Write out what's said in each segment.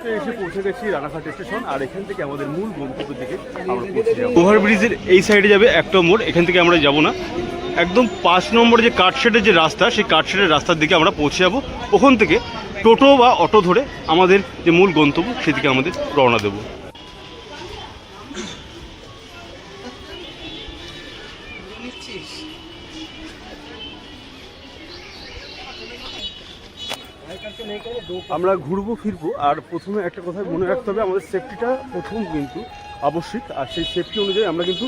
এসে পৌঁছে গেছি রানাঘাট স্টেশন, আর এখান থেকে আমাদের মূল গন্তব্যের দিকে আমরা পৌঁছে যাব। ওভারব্রিজের এই সাইডে যাবে একটা মোড়, এখান থেকে আমরা যাব না, একদম 5 নম্বর যে কাঠশেডের যে রাস্তা, সেই কাঠশেডের রাস্তার দিকে আমরা পৌঁছে যাব। ওখান থেকে টোটো বা অটো ধরে আমাদের যে মূল গন্তব্য সেদিকে আমাদের রওনা দেব। আমরা ঘুরবো ফিরবো, আর প্রথমে একটা কথা মনে রাখতে হবে, আমাদের সেফটিটা প্রথম কিন্তু আবশ্যিক, আর সেই সেফটি অনুযায়ী আমরা কিন্তু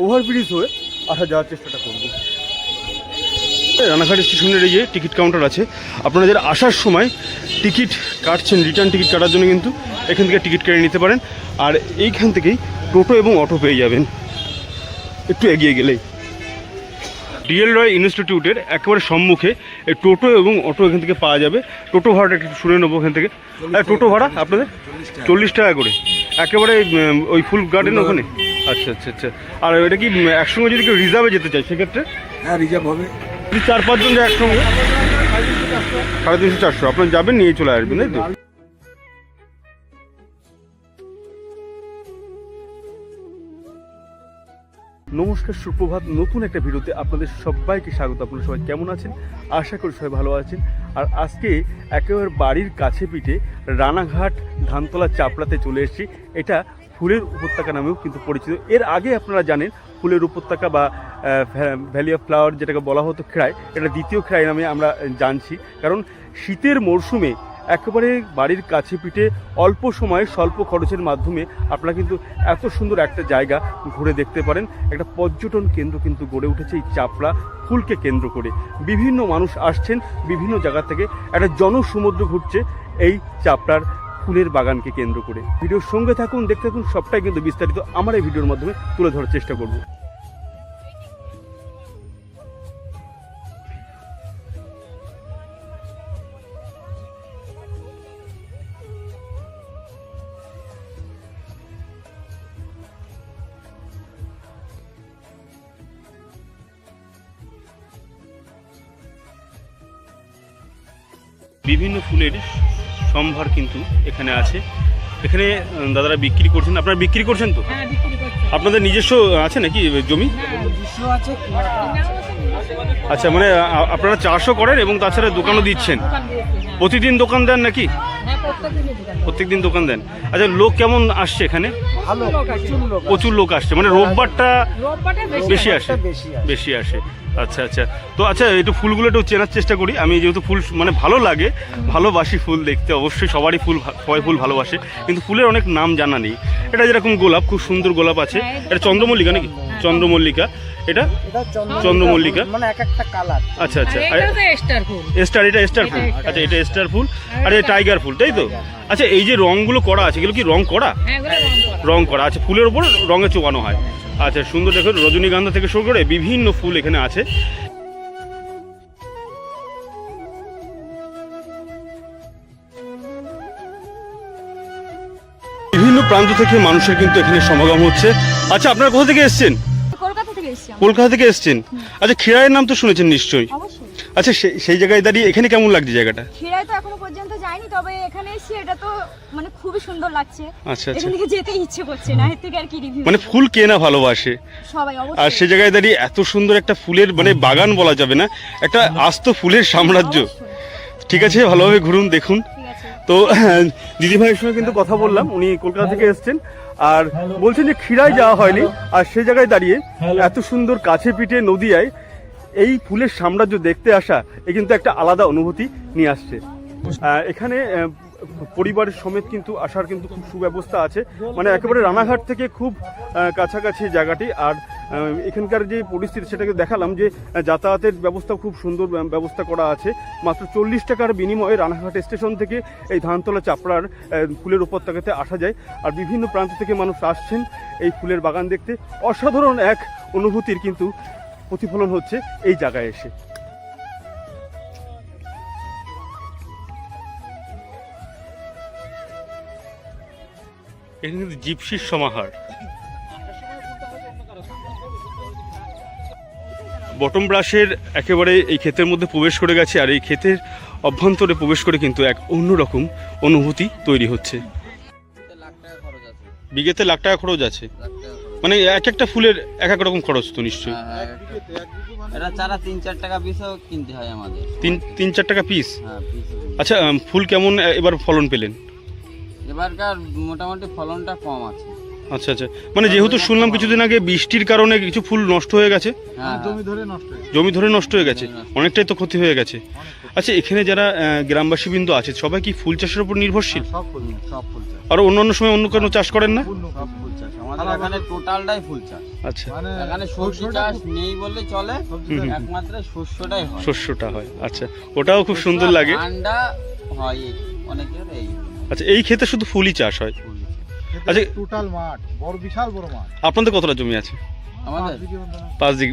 ওভারব্রিজ হয়ে আসা যাওয়ার চেষ্টাটা করব। রানাঘাট স্টেশনের এই যে টিকিট কাউন্টার আছে, আপনারা যারা আসার সময় টিকিট কাটছেন, রিটার্ন টিকিট কাটার জন্য কিন্তু এখান থেকে টিকিট কেটে নিতে পারেন, আর এইখান থেকেই টোটো এবং অটো পেয়ে যাবেন একটু এগিয়ে গেলেই। ডিএল রয় ইনস্টিটিউটের একেবারে সম্মুখে এই টোটো এবং অটো এখান থেকে পাওয়া যাবে। টোটো ভাড়াটা একটু শুনে নেবো এখান থেকে। টোটো ভাড়া আপনাদের 40 টাকা করে, একেবারে ওই ফুল গার্ডেন ওখানে। আচ্ছা আচ্ছা আচ্ছা। আর এটা কি একসঙ্গে যদি কেউ রিজার্ভে যেতে চায় সেক্ষেত্রে? হ্যাঁ, রিজার্ভ হবে। 4-5 জন যায় একসঙ্গে 350-400 আপনার যাবেন, নিয়ে চলে আসবেন, তাই তো? নমস্কার, সুপ্রভাত। নতুন একটা ভিডিওতে আপনাদের সবাইকে স্বাগত। আপনারা সবাই কেমন আছেন? আশা করি সবাই ভালো আছেন। আর আজকে একেবারে বাড়ির কাছে পিঠে রানাঘাট ধানতলা চাপড়াতে চলে এসেছি। এটা ফুলের উপত্যকা নামেও কিন্তু পরিচিত। এর আগে আপনারা জানেন ফুলের উপত্যকা বা ভ্যালি অফ ফ্লাওয়ার যেটাকে বলা হতো খেড়াই, এটা দ্বিতীয় খেড়াই নামে আমরা জানছি। কারণ শীতের মরশুমে একেবারে বাড়ির কাছে পিঠে অল্প সময়ে স্বল্প খরচের মাধ্যমে আপনারা কিন্তু এত সুন্দর একটা জায়গা ঘুরে দেখতে পারেন। একটা পর্যটন কেন্দ্র কিন্তু গড়ে উঠেছে এই চাপড়া ফুলকে কেন্দ্র করে। বিভিন্ন মানুষ আসছেন বিভিন্ন জায়গা থেকে, একটা জনসমুদ্র ঘুরছে এই চাপড়ার ফুলের বাগানকে কেন্দ্র করে। ভিডিওর সঙ্গে থাকুন, দেখতে থাকুন, সবটাই কিন্তু বিস্তারিত আমার এই ভিডিওর মাধ্যমে তুলে ধরার চেষ্টা করব। বিভিন্ন ফুলের সম্ভার কিন্তু এখানে আছে। এখানে দাদারা বিক্রি করছেন। আপনারা বিক্রি করছেন তো? হ্যাঁ, বিক্রি করছি। আপনাদের নিজস্ব আছে নাকি জমি? আচ্ছা, মানে আপনারা চাষও করেন এবং তাছাড়া দোকানও দিচ্ছেন? প্রতিদিন দোকান দেন নাকি? প্রত্যেকদিন দোকান দেন। আচ্ছা, লোক কেমন আসছে এখানে? প্রচুর লোক আসছে, মানে রোববারটা বেশি আসে। আচ্ছা আচ্ছা। তো আচ্ছা, একটু ফুলগুলো একটু চেনার চেষ্টা করি। আমি যেহেতু ফুল মানে ভালো লাগে, ভালোবাসি ফুল দেখতে, অবশ্যই সবাই ফুল ভালোবাসে, কিন্তু ফুলের অনেক নাম জানা নেই। এটা যেরকম গোলাপ, খুব সুন্দর গোলাপ আছে। এটা চন্দ্রমল্লিকা নাকি? চন্দ্রমল্লিকা। এটা চন্দ্রমল্লিকা, মানে এক একটা কালার। আচ্ছা আচ্ছা। এটা স্টার ফুল। আচ্ছা, এটা স্টার ফুল। আর এটা টাইগার ফুল, তাই তো? আচ্ছা, এই যে রংগুলো করা আছে, এগুলো কি রং করা? রং করা আছে, ফুলের উপর রঙে চোবানো হয়। আচ্ছা, সুন্দর। দেখুন, রজনীগন্ধা থেকে শুরু করে বিভিন্ন ফুল এখানে আছে। বিভিন্ন প্রান্ত থেকে মানুষের কিন্তু এখানে সমাগম হচ্ছে। আচ্ছা, আপনারা কোথা থেকে এসেছেন? কলকাতা থেকে এসেছেন। আচ্ছা, খেড়াইয়ের নাম তো শুনেছেন নিশ্চয়ই? আচ্ছা, সেই জায়গায় দাঁড়িয়ে এখানে কেমন লাগছে জায়গাটা? খেড়াই তো এখনো পর্যন্ত যাইনি, তবে এখানে এসে এটা তো মানে খুবই সুন্দর লাগছে। আচ্ছা আচ্ছা। এখান থেকে যেতে ইচ্ছে করছে না, এর থেকে আর কি রিভিউ। মানে ফুল কেনা ভালোবাসে সবাই অবশ্যই। আর সেই জায়গায় দাঁড়িয়ে এত সুন্দর একটা ফুলের মানে বাগান বলা যাবে না, একটা আস্ত ফুলের সাম্রাজ্য। ঠিক আছে, ভালোভাবে ঘুরুন, দেখুন। তো দিদি ভাইয়ের সঙ্গে কিন্তু কথা বললাম, উনি কলকাতা থেকে এসেছেন আর বলছেন যে ক্ষীরাই যাওয়া হয়নি, আর সেই জায়গায় দাঁড়িয়ে এত সুন্দর কাছে পিঠে নদিয়ায় এই ফুলের সাম্রাজ্য দেখতে আসা, এ কিন্তু একটা আলাদা অনুভূতি নিয়ে আসছে। এখানে পরিবারের সমেত কিন্তু আসার কিন্তু খুব সুব্যবস্থা আছে, মানে একেবারে রানাঘাট থেকে খুব কাছাকাছি জায়গাটি। আর এখানকার যে পরিস্থিতি সেটাকে দেখালাম যে যাতায়াতের ব্যবস্থা খুব সুন্দর ব্যবস্থা করা আছে। মাত্র 40 টাকার বিনিময়ে রানাঘাট স্টেশন থেকে এই ধানতলা চাপড়ার ফুলের উপত্যকাতে আসা যায়। আর বিভিন্ন প্রান্ত থেকে মানুষ আসছেন এই ফুলের বাগান দেখতে। অসাধারণ এক অনুভূতির কিন্তু প্রতিফলন হচ্ছে এই জায়গায় এসে। এখানে কিন্তু জিপসির সমাহার। বটম ব্রাশের একেবারে এই ক্ষেতের মধ্যে প্রবেশ করে গেছে, আর এই ক্ষেতের অভ্যন্তরে প্রবেশ করে কিন্তু এক অন্যরকম অনুভূতি তৈরি হচ্ছে। বিঘেতে লাখ টাকা খরচ আছে, মানে এক একটা ফুলের এক এক রকম খরচ তো নিশ্চয়ই। এটা চারা 3-4 টাকা পিসও কিনতে হয় আমাদের। 3-4 টাকা পিস? হ্যাঁ, পিস। আচ্ছা, ফুল কেমন এবার ফলন পেলেন? এবারকার মোটামুটি ফলনটা কম আছে। আচ্ছা আচ্ছা, মানে যেহেতু শুনলাম কিছুদিন আগে বৃষ্টির কারণে কিছু ফুল নষ্ট হয়ে গেছে। হ্যাঁ, জমি ধরে নষ্ট হয়ে গেছে, অনেকটাই তো ক্ষতি হয়ে গেছে। আচ্ছা, এখানে যারা গ্রামবাসীবৃন্দ আছে সবাই কি ফুল চাষের উপর নির্ভরশীল? সব ফুল চাষ। আর অন্যান্য সময় অন্য কোনো চাষ করেন না? সব ফুল চাষ আমাদের এখানে টোটালটাই ফুল চাষ। আচ্ছা, এখানে সবজি চাষ নেই বললে চলে, একমাত্র শস্যটাই হয়। শস্যটা হয়, আচ্ছা, ওটাও খুব সুন্দর লাগে। ঠান্ডা হয় অনেকের এই। আচ্ছা, এই ক্ষেত্রে শুধু ফুলই চাষ হয়? আচ্ছা, টোটাল মাঠ বড়, বিশাল বড় মাঠ। আপনাদের কতটা জমি আছে? আমাদের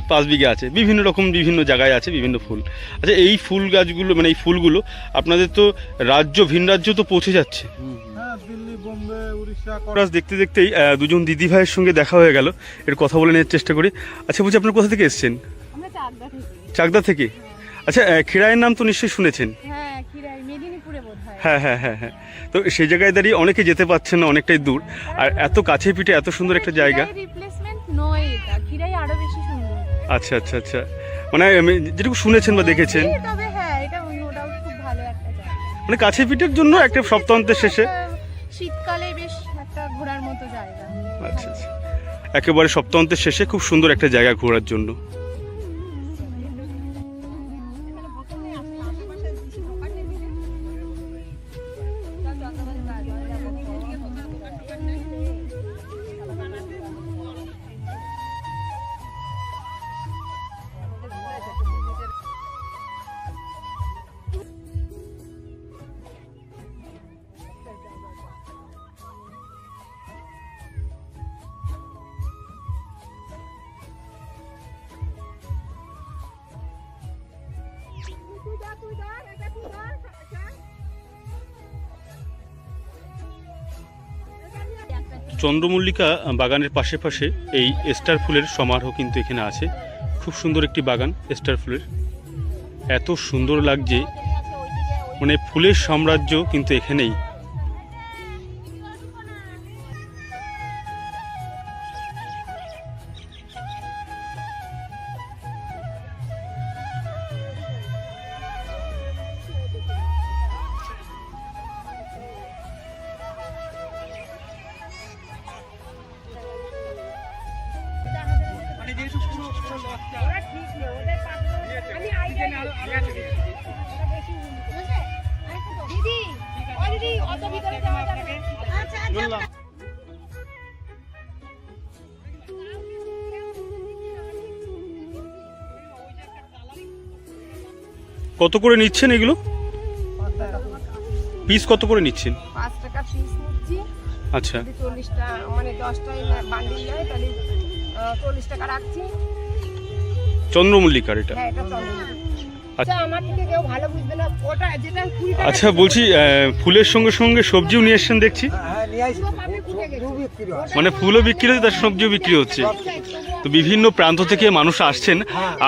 5 বিঘা আছে, বিভিন্ন রকম বিভিন্ন জায়গায় আছে বিভিন্ন ফুল। আচ্ছা, এই ফুল গাছগুলো মানে এই ফুলগুলো আপনাদের তো রাজ্য ভিন রাজ্য তো পৌঁছে যাচ্ছে। হ্যাঁ, দিল্লি, বোম্বে, উড়িষ্যা। রাজ দেখতে দেখতেই দুজন দিদি ভাইয়ের সঙ্গে দেখা হয়ে গেল, এর কথা বলে নেওয়ার চেষ্টা করি। আচ্ছা, বলছি আপনার কোথা থেকে এসেছেন? আমরা চাকদা থেকে। চাকদা থেকে? আচ্ছা, খিরাইয়ের নাম তো নিশ্চয়ই শুনেছেন? হ্যাঁ, খিরাই মেদিনীপুরে বোধহয়। হ্যাঁ হ্যাঁ হ্যাঁ হ্যাঁ, তো সেই জায়গায় দাঁড়িয়ে অনেকে যেতে পারছেন না, অনেকটাই দূর, আর এত কাছে পিঠে এত সুন্দর একটা জায়গা। রিপ্লেসমেন্ট নয় এটা, খিরাই আরো বেশি সুন্দর। আচ্ছা আচ্ছা আচ্ছা, মানে যেটুকু শুনেছেন বা দেখেছেন, তবে হ্যাঁ, এটা ওটাও খুব ভালো একটা জায়গা, মানে কাছে পিঠের জন্য একটা সপ্তাহান্তের শেষে শীতকালে বেশ একটা ঘোরার মতো জায়গা। আচ্ছা আচ্ছা, একেবারে সপ্তাহান্তের শেষে খুব সুন্দর একটা জায়গা ঘোরার জন্য। চন্দ্রমল্লিকা বাগানের পাশে পাশে এই স্টার ফুলের সমারোহ কিন্তু এখানে আছে। খুব সুন্দর একটি বাগান স্টার ফুলের, এত সুন্দর লাগছে, মানে ফুলের সাম্রাজ্য কিন্তু এখানেই। কত করে নিচ্ছেন এগুলো? পিস কত করে নিচ্ছেন? 5 টাকা পিস নিচ্ছি। আচ্ছা, 40টা মানে 10টাই বান্ডিল নেয় তাহলে 40 টাকা রাখছি। চন্দ্রমল্লিকার এটা? হ্যাঁ, এটা চন্দ্রমল্লিকা। আচ্ছা, আমার থেকে কেউ ভালো বুঝবে না, ওটা যেটা 20 টাকা। আচ্ছা, বলছি ফুলের সঙ্গে সঙ্গে সবজিও নিয়ে এসছেন দেখছি, মানে ফুলও বিক্রি হচ্ছে তার সবজিও বিক্রি হচ্ছে। তো বিভিন্ন প্রান্ত থেকে মানুষ আসছেন,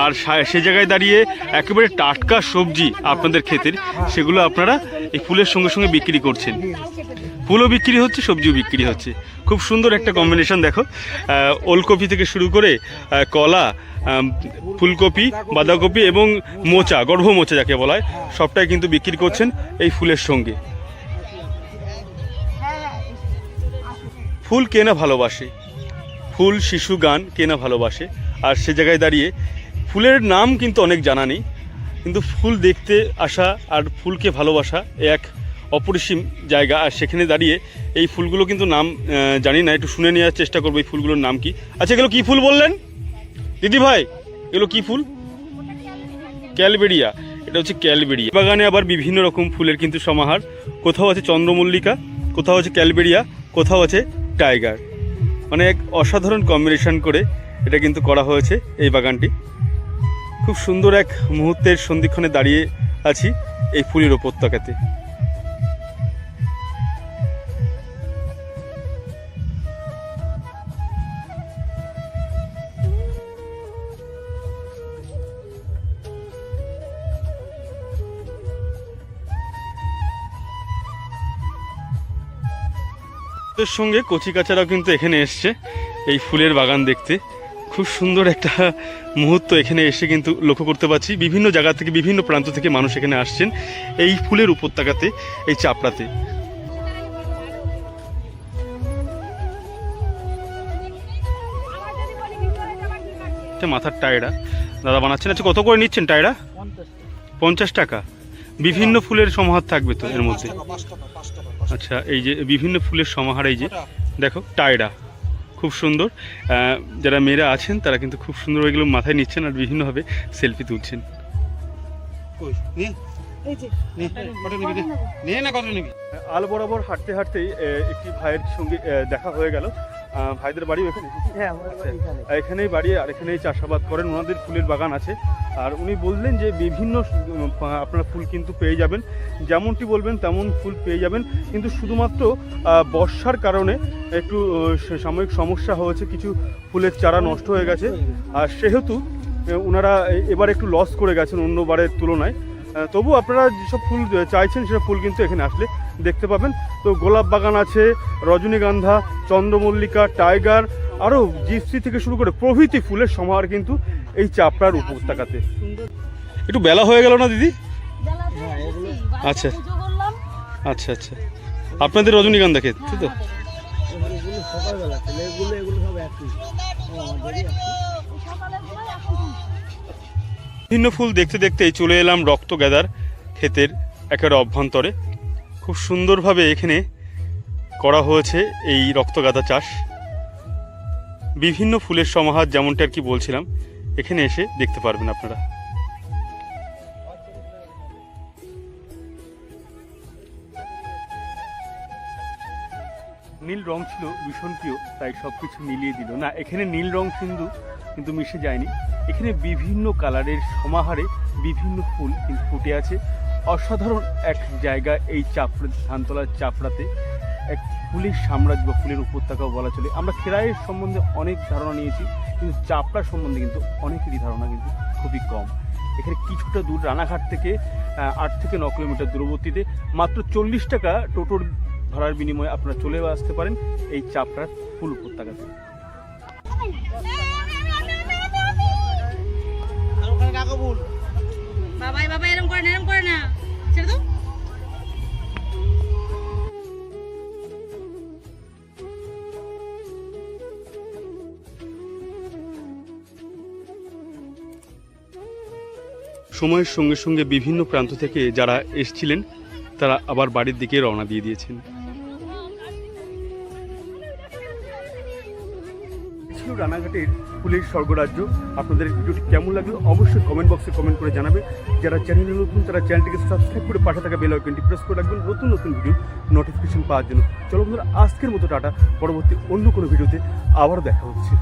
আর সেই জায়গায় দাঁড়িয়ে একেবারে টাটকা সবজি আপনাদের ক্ষেতের, সেগুলো আপনারা এই ফুলের সঙ্গে সঙ্গে বিক্রি করছেন। ফুলও বিক্রি হচ্ছে, সবজিও বিক্রি হচ্ছে, খুব সুন্দর একটা কম্বিনেশন। দেখো, ওলকপি থেকে শুরু করে কলা, ফুলকপি, বাঁধাকপি এবং মোচা, গর্ভ মোচা যাকে বলা হয়, সবটাই কিন্তু বিক্রি করছেন এই ফুলের সঙ্গে। ফুল কে না ভালোবাসে, ফুল শিশু গান কে না ভালোবাসে, আর সে জায়গায় দাঁড়িয়ে ফুলের নাম কিন্তু অনেক জানা নেই, কিন্তু ফুল দেখতে আসা আর ফুলকে ভালোবাসা এক অপরিসীম জায়গা। আর সেখানে দাঁড়িয়ে এই ফুলগুলো কিন্তু নাম জানি না, একটু শুনে নেওয়ার চেষ্টা করবো এই ফুলগুলোর নাম কি। আচ্ছা, এগুলো কি ফুল বললেন দিদি ভাই? এগুলো কি ফুল? ক্যালবেরিয়া, এটা হচ্ছে ক্যালবেরিয়া। বাগানে আবার বিভিন্ন রকম ফুলের কিন্তু সমাহার, কোথাও আছে চন্দ্রমল্লিকা, কোথাও আছে ক্যালবেরিয়া, কোথাও আছে টাইগার, মানে এক অসাধারণ কম্বিনেশন করে এটা কিন্তু করা হয়েছে এই বাগানটি। খুব সুন্দর এক মুহূর্তের সন্ধিক্ষণে দাঁড়িয়ে আছি এই ফুলের উপত্যকাতে। তোর সঙ্গে কচিকাচারাও কিন্তু এখানে এসছে এই ফুলের বাগান দেখতে। খুব সুন্দর একটা মুহূর্ত এখানে এসে কিন্তু লক্ষ্য করতে পারছি। বিভিন্ন জায়গা থেকে বিভিন্ন প্রান্ত থেকে মানুষ এখানে আসছেন এই ফুলের উপত্যকাতে, এই চাপড়াতে। মাথার টায়রা দাদা বানাচ্ছেন। আচ্ছা, কত করে নিচ্ছেন টায়রা? 50 টাকা। বিভিন্ন ফুলের সমাহার থাকবে তো এর মধ্যে? আচ্ছা, এই যে বিভিন্ন ফুলের সমাহার, এই যে দেখো টায়রা খুব সুন্দর। যারা মেয়েরা আছেন তারা কিন্তু খুব সুন্দর এগুলো মাথায় নিচ্ছেন আর বিভিন্নভাবে সেলফি তুলছেন। আল বরাবর হাঁটতে হাঁটতেই একটি ভাইয়ের সঙ্গে দেখা হয়ে গেল। ভাইদের বাড়ি এখানে? এখানেই বাড়ি আর এখানেই চাষাবাদ করেন, ওনাদের ফুলের বাগান আছে। আর উনি বললেন যে বিভিন্ন আপনারা ফুল কিন্তু পেয়ে যাবেন, যেমনটি বলবেন তেমন ফুল পেয়ে যাবেন, কিন্তু শুধুমাত্র বর্ষার কারণে একটু সাময়িক সমস্যা হয়েছে, কিছু ফুলের চারা নষ্ট হয়ে গেছে। আর সেহেতু ওনারা এবার একটু লস করে গেছেন অন্যবারের তুলনায়। তবু আপনারা যেসব ফুল চাইছেন সেসব ফুল কিন্তু এখানে আসলে দেখতে পাবেন। তো গোলাপ বাগান আছে, রজনীগন্ধা, চন্দ্রমল্লিকা, টাইগার, আরও জিপসি থেকে শুরু করে প্রভৃতি ফুলের সমাহার কিন্তু এই চাপড়ার উপত্যকাতে। একটু বেলা হয়ে গেল না দিদি? আচ্ছা আচ্ছা আচ্ছা, আপনাদের রজনীগন্ধা ক্ষেত তাই তো? বিভিন্ন ফুল দেখতে দেখতেই চলে এলাম রক্তগাঁদার ক্ষেতের একেবারে অভ্যন্তরে। খুব সুন্দরভাবে এখানে করা হয়েছে এই রক্তগাঁদা চাষ। বিভিন্ন ফুলের সমাহার, যেমনটা আর কি বলছিলাম, এখানে এসে দেখতে পারবেন আপনারা। নীল রং ছিল ভীষণ প্রিয়, তাই সব কিছু মিলিয়ে দিল না। এখানে নীল রং সিন্ধু কিন্তু মিশে যায়নি, এখানে বিভিন্ন কালারের সমাহারে বিভিন্ন ফুল কিন্তু ফুটে আছে। অসাধারণ এক জায়গা এই চাপড়া, ধানতলার চাপড়াতে এক ফুলের সাম্রাজ্য বা ফুলের উপত্যকাও বলা চলে। আমরা খেরাইয়ের সম্বন্ধে অনেক ধারণা নিয়েছি, কিন্তু চাপড়া সম্বন্ধে কিন্তু অনেকেরই ধারণা কিন্তু খুবই কম। এখানে কিছুটা দূর রানাঘাট থেকে 8 থেকে 9 কিলোমিটার দূরবর্তীতে মাত্র 40 টাকা টোটোর ভাড়ার বিনিময়ে আপনারা চলে আসতে পারেন এই চাপড়ার ফুল উপত্যকাতে। বাবা এরকম করে না, ছেড়ে দাও। সময়ের সঙ্গে সঙ্গে বিভিন্ন প্রান্ত থেকে যারা এসেছিলেন তারা আবার বাড়ির দিকে রওনা দিয়ে দিয়েছেন। ছিল রানাঘাটের ফুলের স্বর্গরাজ্য। আপনাদের ভিডিওটি কেমন লাগলো অবশ্যই কমেন্ট বক্সে কমেন্ট করে জানাবে। যারা চ্যানেলে নতুন তারা চ্যানেলটিকে সাবস্ক্রাইব করে পাশে থাকা বেল আইকনটি প্রেস করে রাখবেন নতুন নতুন ভিডিও নোটিফিকেশন পাওয়ার জন্য। চলো বন্ধুরা, আজকের মতো টাটা, পরবর্তী অন্য কোনো ভিডিওতে আবার দেখা হচ্ছে।